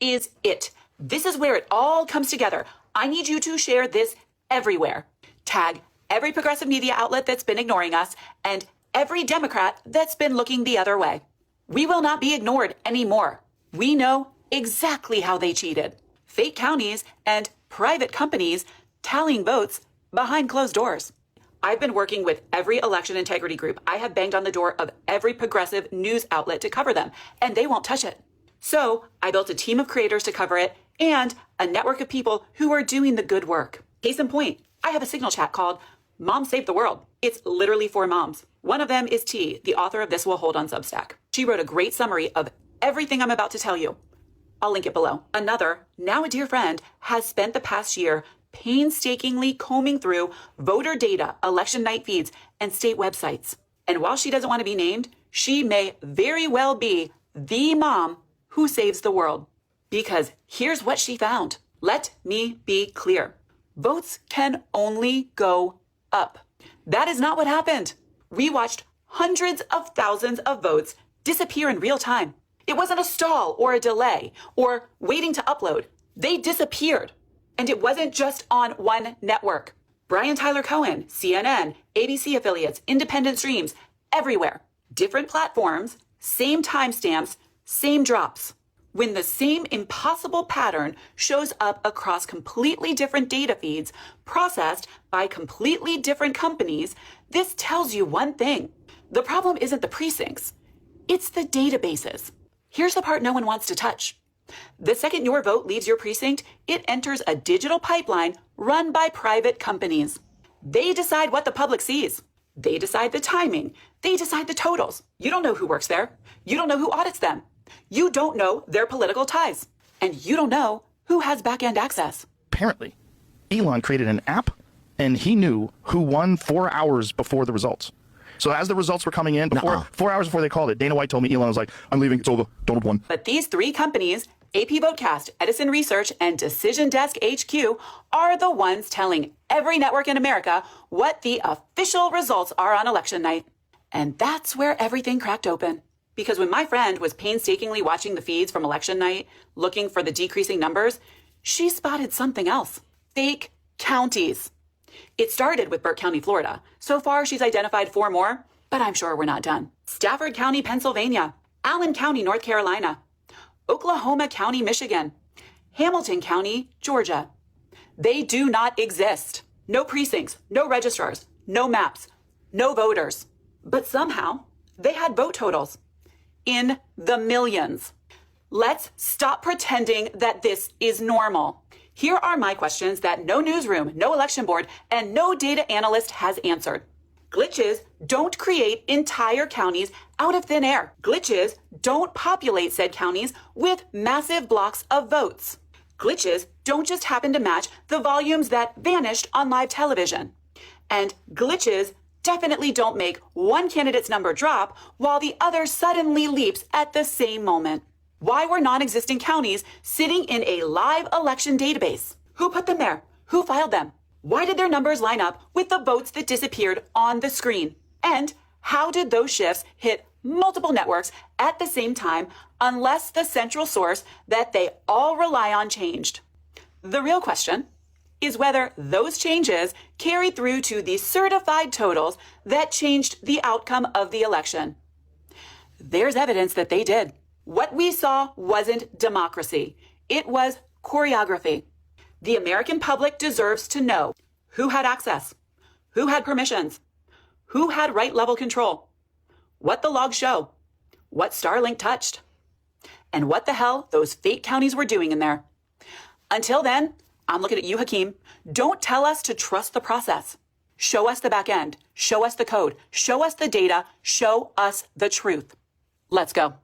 is it. This is where it all comes together. I need you to share this everywhere. Tag every progressive media outlet that's been ignoring us and every Democrat that's been looking the other way. We will not be ignored anymore. We know exactly how they cheated. Fake counties and private companies tallying votes behind closed doors. I've been working with every election integrity group. I have banged on the door of every progressive news outlet to cover them, and they won't touch it. So I built a team of creators to cover it and a network of people who are doing the good work. Case in point, I have a Signal chat called Mom Save the World. It's literally for moms. One of them is T, the author of This Will Hold on Substack. She wrote a great summary of everything I'm about to tell you. I'll link it below. Another, now a dear friend, has spent the past year painstakingly combing through voter data, election night feeds, and state websites. And while she doesn't want to be named, she may very well be the mom who saves the world. Because here's what she found. Let me be clear. Votes can only go up. That is not what happened. We watched hundreds of thousands of votes disappear in real time. It wasn't a stall or a delay or waiting to upload. They disappeared. And it wasn't just on one network. Brian Tyler Cohen, CNN, ABC affiliates, independent streams, everywhere. Different platforms, same timestamps, same drops. When the same impossible pattern shows up across completely different data feeds processed by completely different companies, this tells you one thing. The problem isn't the precincts. It's the databases. Here's the part no one wants to touch. The second your vote leaves your precinct, it enters a digital pipeline run by private companies. They decide what the public sees. They decide the timing. They decide the totals. You don't know who works there. You don't know who audits them. You don't know their political ties. And you don't know who has back-end access. Apparently, Elon created an app, and he knew who won 4 hours before the results. So as the results were coming in, 4 hours before they called it, Dana White told me Elon was like, I'm leaving, it's over, Donald won. But these three companies, AP Votecast, Edison Research, and Decision Desk HQ, are the ones telling every network in America what the official results are on election night. And that's where everything cracked open. Because when my friend was painstakingly watching the feeds from election night, looking for the decreasing numbers, she spotted something else. Fake counties. It started with Burke County, Florida. So far, she's identified 4 more, but I'm sure we're not done. Stafford County, Pennsylvania. Allen County, North Carolina. Oklahoma County, Michigan. Hamilton County, Georgia. They do not exist. No precincts, no registrars, no maps, no voters. But somehow, they had vote totals in the millions. Let's stop pretending that this is normal. Here are my questions that no newsroom, no election board, and no data analyst has answered. Glitches don't create entire counties out of thin air. Glitches don't populate said counties with massive blocks of votes. Glitches don't just happen to match the volumes that vanished on live television. And glitches definitely don't make one candidate's number drop while the other suddenly leaps at the same moment. Why were non-existent counties sitting in a live election database? Who put them there? Who filed them? Why did their numbers line up with the votes that disappeared on the screen? And how did those shifts hit multiple networks at the same time unless the central source that they all rely on changed? The real question is whether those changes carried through to the certified totals that changed the outcome of the election. There's evidence that they did. What we saw wasn't democracy. It was choreography. The American public deserves to know who had access, who had permissions, who had right-level control, what the logs show, what Starlink touched, and what the hell those fake counties were doing in there. Until then, I'm looking at you, Hakeem. Don't tell us to trust the process. Show us the back end. Show us the code. Show us the data. Show us the truth. Let's go.